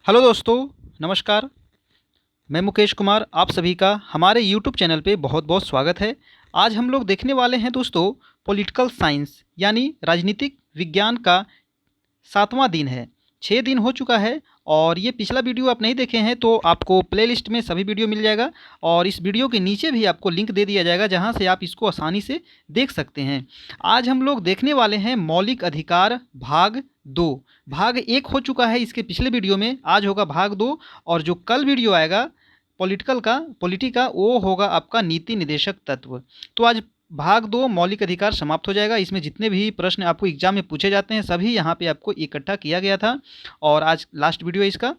Hello दोस्तों, नमस्कार। मैं मुकेश कुमार, आप सभी का हमारे यूट्यूब चैनल पे बहुत बहुत स्वागत है। आज हम लोग देखने वाले हैं दोस्तों पॉलिटिकल साइंस यानी राजनीतिक विज्ञान का 7वां दिन है। 6 दिन हो चुका है और ये पिछला वीडियो आप नहीं देखे हैं तो आपको प्लेलिस्ट में सभी वीडियो मिल जाएगा और इस वीडियो के नीचे भी आपको लिंक दे दिया जाएगा जहाँ से आप इसको आसानी से देख सकते हैं। आज हम लोग देखने वाले हैं मौलिक अधिकार भाग 2। भाग 1 हो चुका है इसके पिछले वीडियो में, आज होगा भाग 2। और जो कल वीडियो आएगा पॉलिटी का वो होगा आपका नीति निदेशक तत्व। तो आज भाग 2 मौलिक अधिकार समाप्त हो जाएगा। इसमें जितने भी प्रश्न आपको एग्जाम में पूछे जाते हैं सभी यहाँ पे आपको इकट्ठा किया गया था और आज लास्ट वीडियो है इसका।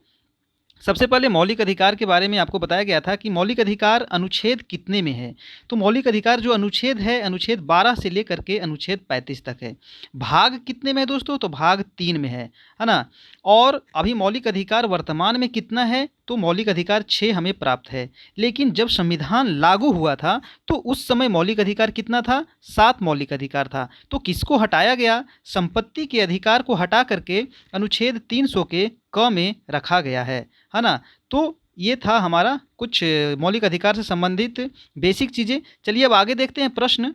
सबसे पहले मौलिक अधिकार के बारे में आपको बताया गया था कि मौलिक अधिकार अनुच्छेद कितने में है। तो मौलिक अधिकार जो अनुच्छेद है, अनुच्छेद 12 से लेकर के अनुच्छेद 35 तक है। भाग कितने में है दोस्तों? तो भाग 3 में है ना। और अभी मौलिक अधिकार वर्तमान में कितना है? तो मौलिक अधिकार 6 हमें प्राप्त है। लेकिन जब संविधान लागू हुआ था तो उस समय मौलिक अधिकार कितना था? 7 मौलिक अधिकार था। तो किसको हटाया गया? संपत्ति के अधिकार को हटा करके अनुच्छेद 300 के क में रखा गया है ना। तो ये था हमारा कुछ मौलिक अधिकार से संबंधित बेसिक चीज़ें। चलिए अब आगे देखते हैं प्रश्न।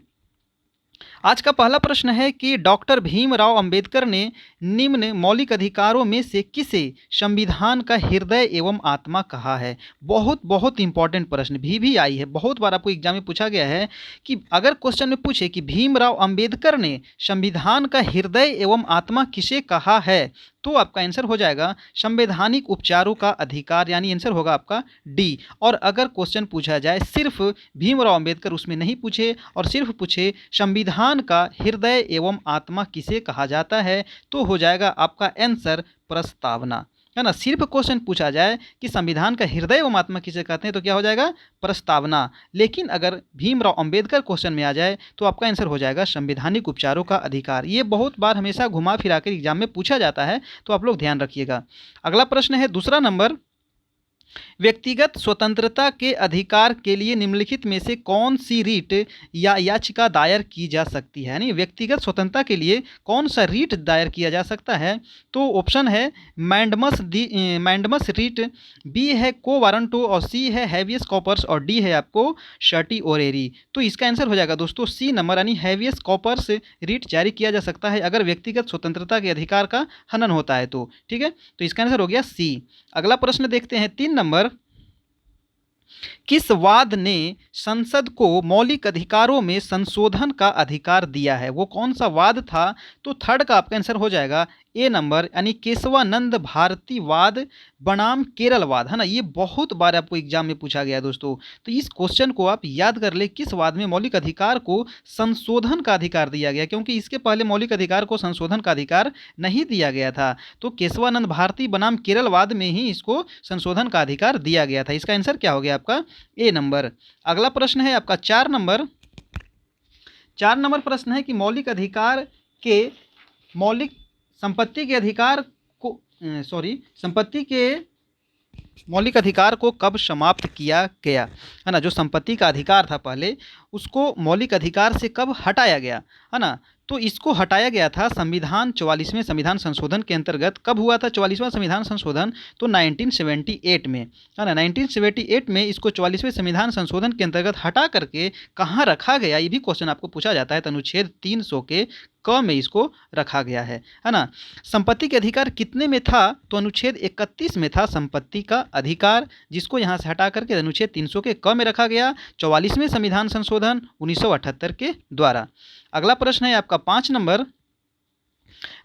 आज का पहला प्रश्न है कि डॉक्टर भीमराव अंबेडकर ने निम्न मौलिक अधिकारों में से किसे संविधान का हृदय एवं आत्मा कहा है? बहुत बहुत इंपॉर्टेंट प्रश्न भी आई है, बहुत बार आपको एग्जाम में पूछा गया है कि अगर क्वेश्चन में पूछे कि भीमराव अंबेडकर ने संविधान का हृदय एवं आत्मा किसे कहा है तो आपका आंसर हो जाएगा संवैधानिक उपचारों का अधिकार, यानी आंसर होगा आपका डी। और अगर क्वेश्चन पूछा जाए सिर्फ भीमराव अंबेडकर उसमें नहीं पूछे और सिर्फ पूछे संविधान का हृदय एवं आत्मा किसे कहा जाता है तो हो जाएगा आपका आंसर प्रस्तावना, है ना। सिर्फ क्वेश्चन पूछा जाए कि संविधान का हृदय एवं आत्मा किसे कहते हैं तो क्या हो जाएगा? प्रस्तावना। लेकिन अगर भीमराव अंबेडकर क्वेश्चन में आ जाए तो आपका आंसर हो जाएगा संवैधानिक उपचारों का अधिकार। ये बहुत बार हमेशा घुमा फिरा कर एग्जाम में पूछा जाता है, तो आप लोग ध्यान रखिएगा। अगला प्रश्न है दूसरा नंबर, व्यक्तिगत स्वतंत्रता के अधिकार के लिए निम्नलिखित में से कौन सी रीट या याचिका दायर की जा सकती है? यानी व्यक्तिगत स्वतंत्रता के लिए कौन सा रीट दायर किया जा सकता है? तो ऑप्शन है मैंडमस रीट, बी है को वारंटो और सी है हैवियस कॉपर्स और डी है आपको शर्टी ओरेरी। तो इसका आंसर हो जाएगा दोस्तों सी नंबर, यानी हैवियस कॉपर्स रीट जारी किया जा सकता है अगर व्यक्तिगत स्वतंत्रता के अधिकार का हनन होता है तो। ठीक है, तो इसका आंसर हो गया सी। अगला प्रश्न देखते हैं 3 नंबर, किस वाद ने संसद को मौलिक अधिकारों में संशोधन का अधिकार दिया है? वो कौन सा वाद था? तो थर्ड का आपका आंसर हो जाएगा ए नंबर, यानी केशवानंद भारती वाद बनाम केरल वाद, है ना। ये बहुत बार आपको एग्जाम में पूछा गया है दोस्तों, तो इस क्वेश्चन को आप याद कर ले, किस वाद में मौलिक अधिकार को संशोधन का अधिकार दिया गया, क्योंकि इसके पहले मौलिक अधिकार को संशोधन का अधिकार नहीं दिया गया था। तो केशवानंद भारती बनाम केरल वाद में ही इसको संशोधन का अधिकार दिया गया था। इसका आंसर क्या हो गया आपका? ए नंबर। अगला प्रश्न है आपका 4 नंबर। 4 नंबर प्रश्न है कि मौलिक अधिकार के मौलिक संपत्ति के अधिकार को संपत्ति के मौलिक अधिकार को कब समाप्त किया गया, है ना। जो संपत्ति का अधिकार था पहले, उसको मौलिक अधिकार से कब हटाया गया, है ना। तो इसको हटाया गया था संविधान 44वें संविधान संशोधन के अंतर्गत। कब हुआ था 44वां संविधान संशोधन? तो 1978 में, है ना। 1978 में इसको 44वें संविधान संशोधन के अंतर्गत हटा करके कहाँ रखा गया, ये भी क्वेश्चन आपको पूछा जाता है। तो अनुच्छेद 300 के क में इसको रखा गया है ना। संपत्ति के अधिकार कितने में था? तो अनुच्छेद 31 में था संपत्ति का अधिकार, जिसको यहाँ से हटा करके अनुच्छेद 300 के क में रखा गया 44वें संविधान संशोधन 1978 के द्वारा। अगला प्रश्न है आपका 5 नंबर।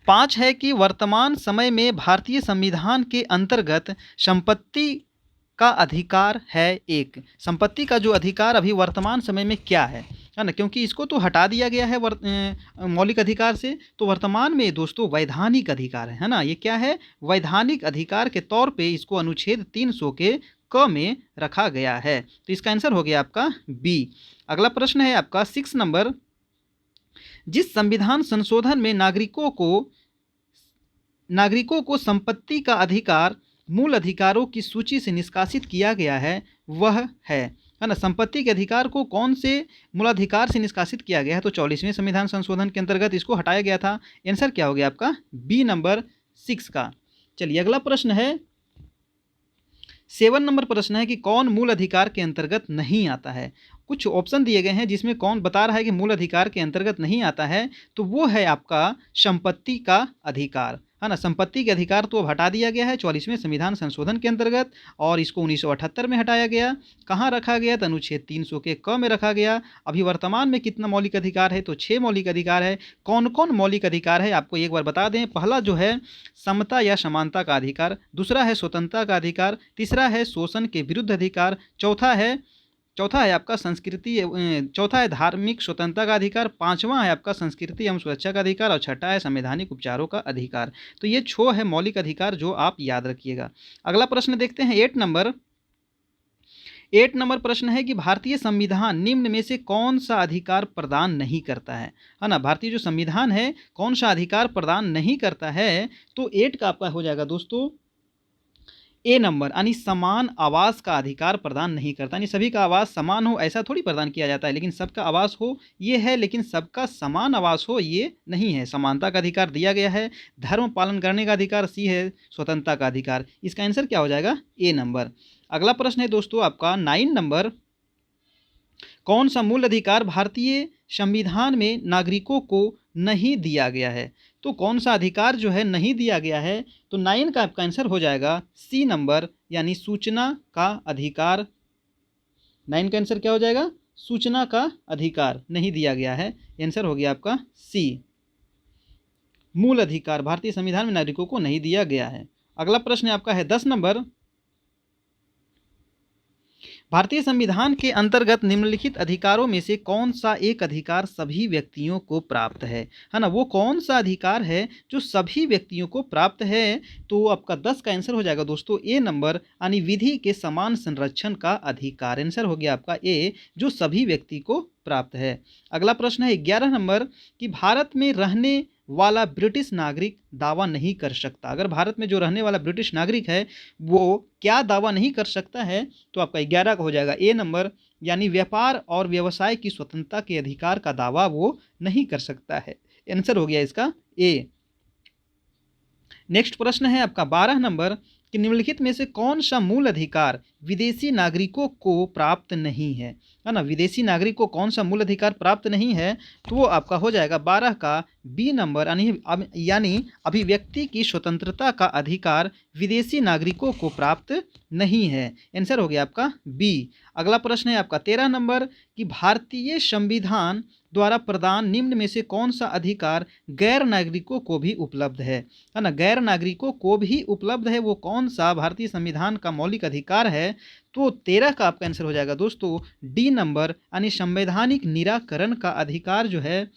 5 है कि वर्तमान समय में भारतीय संविधान के अंतर्गत संपत्ति का अधिकार है एक। संपत्ति का जो अधिकार अभी वर्तमान समय में क्या है ना, क्योंकि इसको तो हटा दिया गया है मौलिक अधिकार से। तो वर्तमान में दोस्तों वैधानिक अधिकार है ना। ये क्या है? वैधानिक अधिकार के तौर पे इसको अनुच्छेद 300 के क में रखा गया है। तो इसका आंसर हो गया आपका बी। अगला प्रश्न है आपका 6 नंबर, जिस संविधान संशोधन में नागरिकों को संपत्ति का अधिकार मूल अधिकारों की सूची से निष्कासित किया गया है वह है ना। संपत्ति के अधिकार को कौन से मूलाधिकार से निष्कासित किया गया है? तो 44वें संविधान संशोधन के अंतर्गत इसको हटाया गया था। आंसर क्या हो गया आपका? बी नंबर 6 का। चलिए अगला प्रश्न है 7 नंबर प्रश्न है कि कौन मूल अधिकार के अंतर्गत नहीं आता है। कुछ ऑप्शन दिए गए हैं जिसमें कौन बता रहा है कि मूल अधिकार के अंतर्गत नहीं आता है, तो वो है आपका संपत्ति का अधिकार, है ना। संपत्ति के अधिकार तो अब हटा दिया गया है 44वें संविधान संशोधन के अंतर्गत, और इसको 1978 में हटाया गया। कहाँ रखा गया? तो अनुच्छेद 300 के क में रखा गया। अभी वर्तमान में कितना मौलिक अधिकार है? तो 6 मौलिक अधिकार है। कौन कौन मौलिक अधिकार है आपको एक बार बता दें। पहला जो है समता या समानता का अधिकार, दूसरा है स्वतंत्रता का अधिकार, तीसरा है शोषण के विरुद्ध अधिकार, चौथा है आपका चौथा है धार्मिक स्वतंत्रता का अधिकार, पांचवा है आपका संस्कृति एवं सुरक्षा का अधिकार, और छठा है संवैधानिक उपचारों का अधिकार। तो ये 6 है मौलिक अधिकार जो आप याद रखिएगा। अगला प्रश्न देखते हैं 8 नंबर प्रश्न है कि भारतीय संविधान निम्न में से कौन सा अधिकार प्रदान नहीं करता है ना। भारतीय जो संविधान है कौन सा अधिकार प्रदान नहीं करता है, तो 8 का आपका हो जाएगा दोस्तों ए नंबर, यानी समान आवास का अधिकार प्रदान नहीं करता। यानी सभी का आवास समान हो ऐसा थोड़ी प्रदान किया जाता है, लेकिन सबका आवास हो ये है, लेकिन सबका समान आवास हो ये नहीं है। समानता का अधिकार दिया गया है। धर्म पालन करने का अधिकार सी है। स्वतंत्रता का अधिकार, इसका आंसर क्या हो जाएगा? ए नंबर। अगला प्रश्न है दोस्तों आपका 9 नंबर, कौन सा मूल अधिकार भारतीय संविधान में नागरिकों को नहीं दिया गया है? तो कौन सा अधिकार जो है नहीं दिया गया है, तो 9 का आपका आंसर हो जाएगा सी नंबर, यानी सूचना का अधिकार। 9 का आंसर क्या हो जाएगा? सूचना का अधिकार नहीं दिया गया है। आंसर हो गया आपका सी, मूल अधिकार भारतीय संविधान में नागरिकों को नहीं दिया गया है। अगला प्रश्न आपका है 10 नंबर, भारतीय संविधान के अंतर्गत निम्नलिखित अधिकारों में से कौन सा एक अधिकार सभी व्यक्तियों को प्राप्त है ना। वो कौन सा अधिकार है जो सभी व्यक्तियों को प्राप्त है? तो आपका 10 का आंसर हो जाएगा दोस्तों ए नंबर, यानी विधि के समान संरक्षण का अधिकार। आंसर हो गया आपका ए, जो सभी व्यक्ति को प्राप्त है। अगला प्रश्न है 11 नंबर, कि भारत में रहने वाला ब्रिटिश नागरिक दावा नहीं कर सकता। अगर भारत में जो रहने वाला ब्रिटिश नागरिक है वो क्या दावा नहीं कर सकता है? तो आपका 11 का हो जाएगा ए नंबर, यानी व्यापार और व्यवसाय की स्वतंत्रता के अधिकार का दावा वो नहीं कर सकता है। आंसर हो गया इसका ए। नेक्स्ट प्रश्न है आपका 12 नंबर, कि निम्नलिखित में से कौन सा मूल अधिकार विदेशी नागरिकों को प्राप्त नहीं है ना। विदेशी नागरिक को कौन सा मूल अधिकार प्राप्त नहीं है, तो वो आपका हो जाएगा 12 का बी नंबर, यानी अभिव्यक्ति की स्वतंत्रता का अधिकार विदेशी नागरिकों को प्राप्त नहीं है। आंसर हो गया आपका बी। अगला प्रश्न है आपका 13 नंबर, कि भारतीय संविधान द्वारा प्रदान निम्न में से कौन सा अधिकार गैर नागरिकों को भी उपलब्ध है ना। गैर नागरिकों को भी उपलब्ध है, वो कौन सा भारतीय संविधान का मौलिक अधिकार है? तो 13 का आपका आंसर हो जाएगा दोस्तों डी नंबर, यानी संवैधानिक निराकरण का अधिकार जो है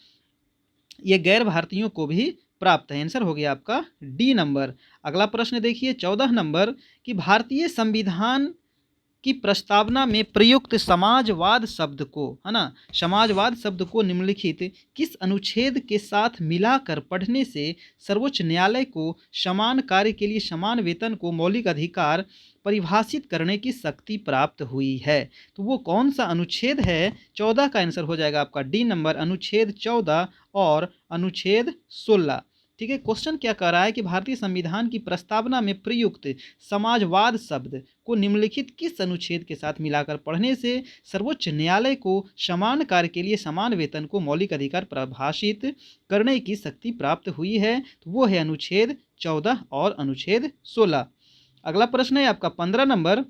ये गैर भारतीयों को भी प्राप्त है। आंसर हो गया आपका डी नंबर। अगला प्रश्न देखिए 14 नंबर, कि भारतीय संविधान की प्रस्तावना में प्रयुक्त समाजवाद शब्द को, है ना, समाजवाद शब्द को निम्नलिखित किस अनुच्छेद के साथ मिलाकर पढ़ने से सर्वोच्च न्यायालय को समान कार्य के लिए समान वेतन को मौलिक अधिकार परिभाषित करने की शक्ति प्राप्त हुई है? तो वो कौन सा अनुच्छेद है? 14 का आंसर हो जाएगा आपका डी नंबर, अनुच्छेद 14 और अनुच्छेद 16। ठीक है, क्वेश्चन क्या कह रहा है कि भारतीय संविधान की प्रस्तावना में प्रयुक्त समाजवाद शब्द को निम्नलिखित किस अनुच्छेद के साथ मिलाकर पढ़ने से सर्वोच्च न्यायालय को समान कार्य के लिए समान वेतन को मौलिक अधिकार परिभाषित करने की शक्ति प्राप्त हुई है? तो वो है अनुच्छेद 14 और अनुच्छेद 16। अगला प्रश्न है आपका 15 नंबर।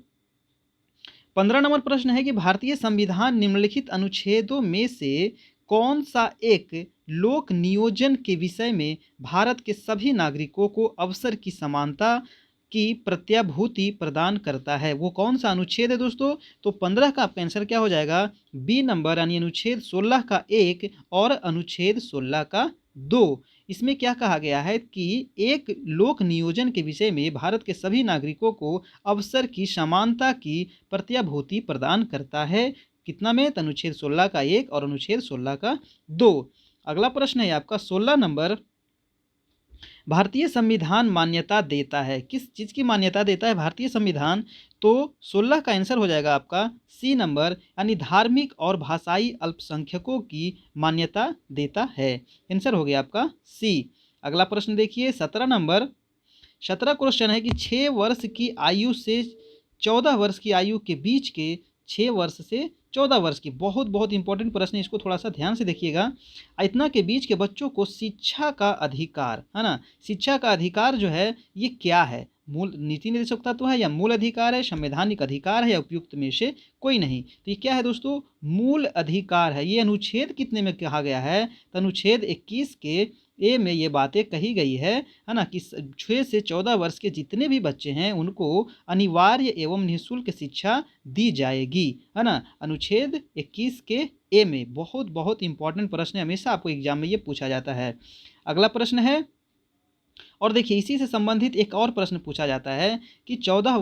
15 नंबर प्रश्न है कि भारतीय संविधान निम्नलिखित अनुच्छेदों में से कौन सा एक लोक नियोजन के विषय में भारत के सभी नागरिकों को अवसर की समानता की प्रत्याभूति प्रदान करता है? वो कौन सा अनुच्छेद है दोस्तों? तो 15 का आपका आंसर क्या हो जाएगा? बी नंबर, यानी अनुच्छेद 16 का 1 और अनुच्छेद 16 का 2। इसमें क्या कहा गया है कि एक लोक नियोजन के विषय में भारत के सभी नागरिकों को अवसर की समानता की प्रत्याभूति प्रदान करता है। कितना में? अनुच्छेद 16 का 1 और अनुच्छेद 16 का 2। अगला प्रश्न है आपका 16 नंबर, भारतीय संविधान मान्यता देता है, किस चीज़ की मान्यता देता है भारतीय संविधान? तो 16 का आंसर हो जाएगा आपका सी नंबर, यानी धार्मिक और भाषाई अल्पसंख्यकों की मान्यता देता है। आंसर हो गया आपका सी। अगला प्रश्न देखिए 17 नंबर। 17 क्वेश्चन है कि 6 वर्ष की आयु से 14 वर्ष की आयु के बीच के 6 वर्ष से 14 वर्ष की, बहुत बहुत इंपॉर्टेंट प्रश्न है, इसको थोड़ा सा ध्यान से देखिएगा। इतना के बीच के बच्चों को शिक्षा का अधिकार, है ना, शिक्षा का अधिकार जो है ये क्या है? मूल नीति निर्देशक तत्व है या मूल अधिकार है, संवैधानिक अधिकार है या उपयुक्त में से कोई नहीं? तो ये क्या है दोस्तों? मूल अधिकार है। ये अनुच्छेद कितने में कहा गया है? तो अनुच्छेद 21 के ए में ये बातें कही गई है ना, कि 6 से 14 वर्ष के जितने भी बच्चे हैं उनको अनिवार्य एवं निःशुल्क शिक्षा दी जाएगी, है ना। अनुच्छेद 21 के ए में बहुत बहुत इंपॉर्टेंट प्रश्न है, हमेशा आपको एग्जाम में ये पूछा जाता है। अगला प्रश्न है, और देखिए इसी से संबंधित एक और प्रश्न पूछा जाता है कि 14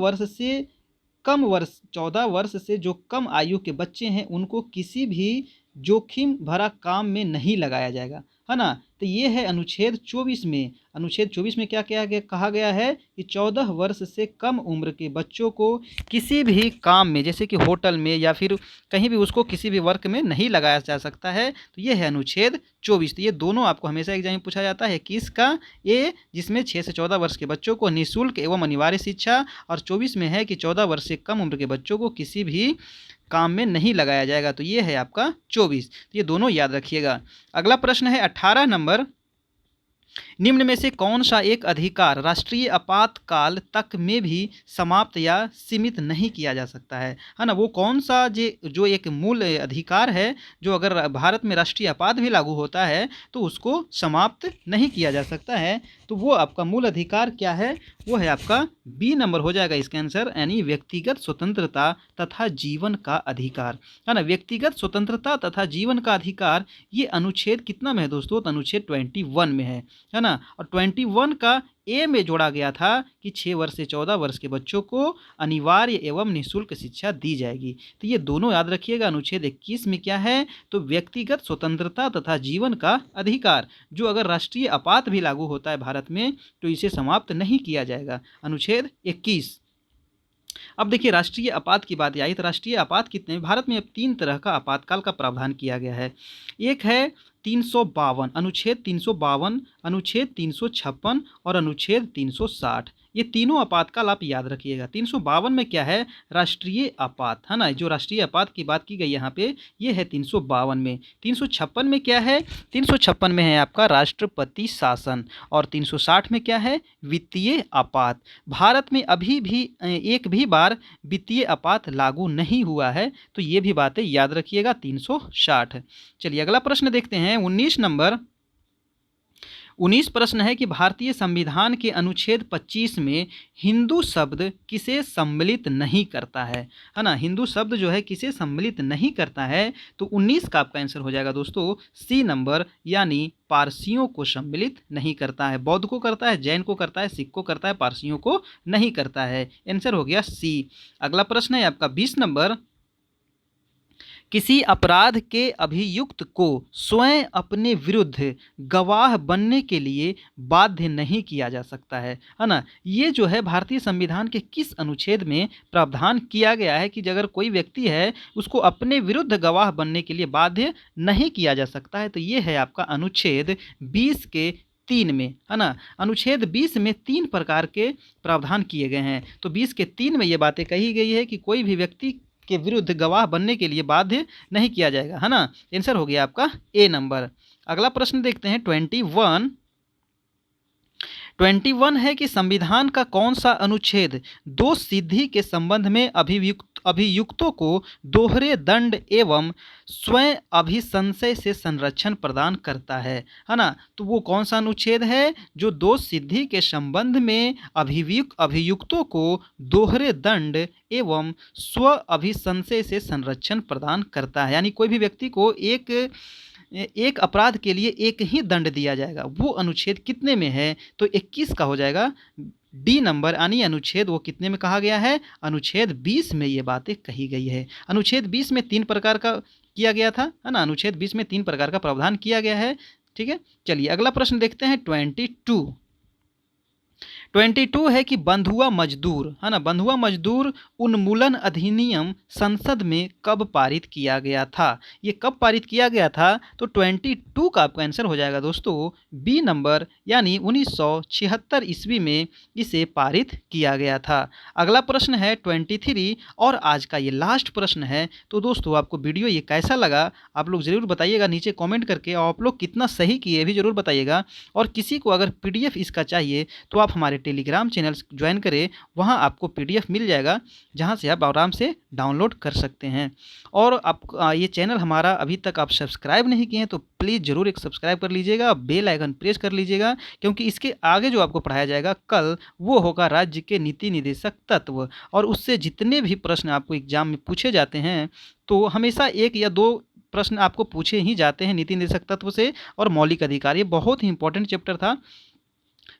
वर्ष से जो कम आयु के बच्चे हैं उनको किसी भी जोखिम भरा काम में नहीं लगाया जाएगा, है ना। तो ये है अनुच्छेद 24 में। अनुच्छेद 24 में क्या कहा गया है कि 14 वर्ष से कम उम्र के बच्चों को किसी भी काम में, जैसे कि होटल में या फिर कहीं भी, उसको किसी भी वर्क में नहीं लगाया जा सकता है। तो ये है अनुच्छेद 24। तो ये दोनों आपको हमेशा एग्जाम में पूछा जाता है। किसका? ये जिसमें 6 से 14 वर्ष के बच्चों को निःशुल्क एवं अनिवार्य शिक्षा, और 24 में है कि 14 वर्ष से कम उम्र के बच्चों को किसी भी काम में नहीं लगाया जाएगा। तो ये है आपका 24। तो ये दोनों याद रखिएगा। अगला प्रश्न है 18 नंबर, निम्न में से कौन सा एक अधिकार राष्ट्रीय आपातकाल तक में भी समाप्त या सीमित नहीं किया जा सकता है ना। वो कौन सा जो एक मूल अधिकार है जो अगर भारत में राष्ट्रीय आपात भी लागू होता है तो उसको समाप्त नहीं किया जा सकता है? तो वो आपका मूल अधिकार क्या है? वो है आपका बी नंबर हो जाएगा इसका आंसर, यानी व्यक्तिगत स्वतंत्रता तथा जीवन का अधिकार, है ना। व्यक्तिगत स्वतंत्रता तथा जीवन का अधिकार, ये अनुच्छेद कितना में है दोस्तों? तो अनुच्छेद 21 में है ना। और 21 का ए में जोड़ा गया था कि 6 वर्ष से 14 वर्ष के बच्चों को अनिवार्य एवं निःशुल्क शिक्षा दी जाएगी। तो ये दोनों याद रखिएगा। अनुच्छेद 21 में क्या है? तो व्यक्तिगत स्वतंत्रता तथा जीवन का अधिकार, जो अगर राष्ट्रीय आपात भी लागू होता है भारत में तो इसे समाप्त नहीं किया जाएगा। अनुच्छेद 21। अब देखिए राष्ट्रीय आपात की बात आई तो राष्ट्रीय आपात कितने? भारत में अब 3 तरह का आपातकाल का प्रावधान किया गया है। एक है 352, अनुच्छेद 352, अनुच्छेद 356 और अनुच्छेद 360। ये तीनों आपातकाल आप याद रखिएगा। 352 में क्या है? राष्ट्रीय आपात, है ना। जो राष्ट्रीय आपात की बात की गई यहाँ पे, ये है 352 में। 356 में क्या है? 356 में है आपका राष्ट्रपति शासन। और 360 में क्या है? वित्तीय आपात। भारत में अभी भी एक भी बार वित्तीय आपात लागू नहीं हुआ है, तो ये भी बातें याद रखिएगा। 360। चलिए अगला प्रश्न देखते हैं 19 नंबर। 19 प्रश्न है कि भारतीय संविधान के अनुच्छेद 25 में हिंदू शब्द किसे सम्मिलित नहीं करता है ना। हिंदू शब्द जो है किसे सम्मिलित नहीं करता है? तो 19 का आपका आंसर हो जाएगा दोस्तों सी नंबर, यानी पारसियों को सम्मिलित नहीं करता है। बौद्ध को करता है, जैन को करता है, सिख को करता है, पारसियों को नहीं करता है। आंसर हो गया सी। अगला प्रश्न है आपका 20 नंबर, किसी अपराध के अभियुक्त को स्वयं अपने विरुद्ध गवाह बनने के लिए बाध्य नहीं किया जा सकता है ना। ये जो है भारतीय संविधान के किस अनुच्छेद में प्रावधान किया गया है कि अगर कोई व्यक्ति है उसको अपने विरुद्ध गवाह बनने के लिए बाध्य नहीं किया जा सकता है? तो ये है आपका अनुच्छेद 20 के 3 में, है ना। अनुच्छेद 20 में 3 प्रकार के प्रावधान किए गए हैं। तो 20 के 3 में ये बातें कही गई है कि कोई भी व्यक्ति के विरुद्ध गवाह बनने के लिए बाध्य नहीं किया जाएगा, है ना। आंसर हो गया आपका ए नंबर। अगला प्रश्न देखते हैं 21 है कि संविधान का कौन सा अनुच्छेद दोष सिद्धि के संबंध में अभियुक्तों को दोहरे दंड एवं स्वयं अभिसंशय से संरक्षण प्रदान करता है ना। तो वो कौन सा अनुच्छेद है जो दोष सिद्धि के संबंध में अभियुक्तों को दोहरे दंड एवं स्व अभिसंशय से संरक्षण प्रदान करता है? यानी कोई भी व्यक्ति को एक अपराध के लिए एक ही दंड दिया जाएगा। वो अनुच्छेद कितने में है? तो 21 का हो जाएगा डी नंबर, यानी अनुच्छेद वो कितने में कहा गया है? अनुच्छेद 20 में ये बातें कही गई है। अनुच्छेद 20 में 3 प्रकार का किया गया था, है ना। अनुच्छेद 20 में 3 प्रकार का प्रावधान किया गया है। ठीक है, चलिए अगला प्रश्न देखते हैं 22। 22 है कि बंधुआ मजदूर, है ना, बंधुआ मजदूर उन्मूलन अधिनियम संसद में कब पारित किया गया था? ये कब पारित किया गया था? तो 22 का आपका आंसर हो जाएगा दोस्तों बी नंबर, यानी 1976 ईस्वी में इसे पारित किया गया था। अगला प्रश्न है 23 और आज का ये लास्ट प्रश्न है। तो दोस्तों आपको वीडियो ये कैसा लगा आप लोग ज़रूर बताइएगा नीचे कमेंट करके, और आप लोग कितना सही किए भी ज़रूर बताइएगा। और किसी को अगर पीडीएफ इसका चाहिए तो आप हमारे टेलीग्राम चैनल ज्वाइन करें, वहाँ आपको पीडीएफ मिल जाएगा जहाँ से आप आराम से डाउनलोड कर सकते हैं। और आप ये चैनल हमारा अभी तक आप सब्सक्राइब नहीं किए हैं तो प्लीज़ ज़रूर एक सब्सक्राइब कर लीजिएगा, बेल आइकन प्रेस कर लीजिएगा, क्योंकि इसके आगे जो आपको पढ़ाया जाएगा कल वो होगा राज्य के नीति निदेशक तत्व। और उससे जितने भी प्रश्न आपको एग्जाम में पूछे जाते हैं तो हमेशा 1 या 2 प्रश्न आपको पूछे ही जाते हैं नीति निदेशक तत्व से और मौलिक अधिकार। ये बहुत ही इंपॉर्टेंट चैप्टर था,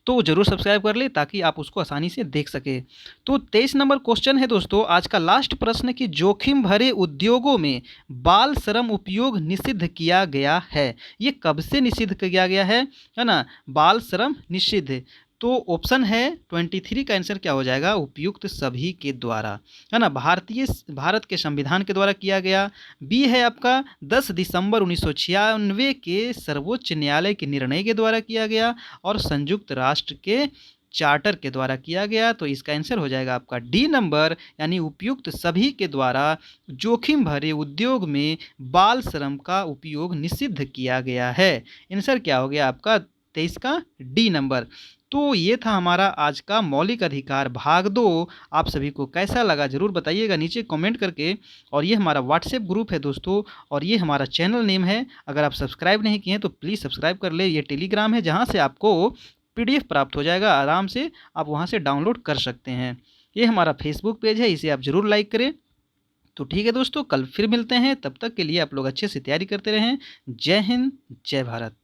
तो ज़रूर सब्सक्राइब कर ले ताकि आप उसको आसानी से देख सके। तो 23 नंबर क्वेश्चन है दोस्तों आज का लास्ट प्रश्न कि जोखिम भरे उद्योगों में बाल श्रम उपयोग निषिद्ध किया गया है। ये कब से निषिद्ध किया गया है ना? बाल श्रम निषिद्ध। तो ऑप्शन है 23 का आंसर क्या हो जाएगा? उपयुक्त सभी के द्वारा, है ना, भारत के संविधान के द्वारा किया गया। बी है आपका 10 दिसंबर 1996 के सर्वोच्च न्यायालय के निर्णय के द्वारा किया गया और संयुक्त राष्ट्र के चार्टर के द्वारा किया गया। तो इसका आंसर हो जाएगा आपका डी नंबर, यानी उपयुक्त सभी के द्वारा जोखिम भरे उद्योग में बाल श्रम का उपयोग निषिद्ध किया गया है। आंसर क्या हो गया आपका 23 का डी नंबर। तो ये था हमारा आज का मौलिक अधिकार भाग 2। आप सभी को कैसा लगा ज़रूर बताइएगा नीचे कमेंट करके। और ये हमारा व्हाट्सएप ग्रुप है दोस्तों, और ये हमारा चैनल नेम है। अगर आप सब्सक्राइब नहीं किए हैं तो प्लीज़ सब्सक्राइब कर ले। ये टेलीग्राम है जहाँ से आपको पीडीएफ प्राप्त हो जाएगा, आराम से आप वहाँ से डाउनलोड कर सकते हैं। ये हमारा फेसबुक पेज है, इसे आप ज़रूर लाइक करें। तो ठीक है दोस्तों, कल फिर मिलते हैं, तब तक के लिए आप लोग अच्छे से तैयारी करते रहें। जय हिंद, जय भारत।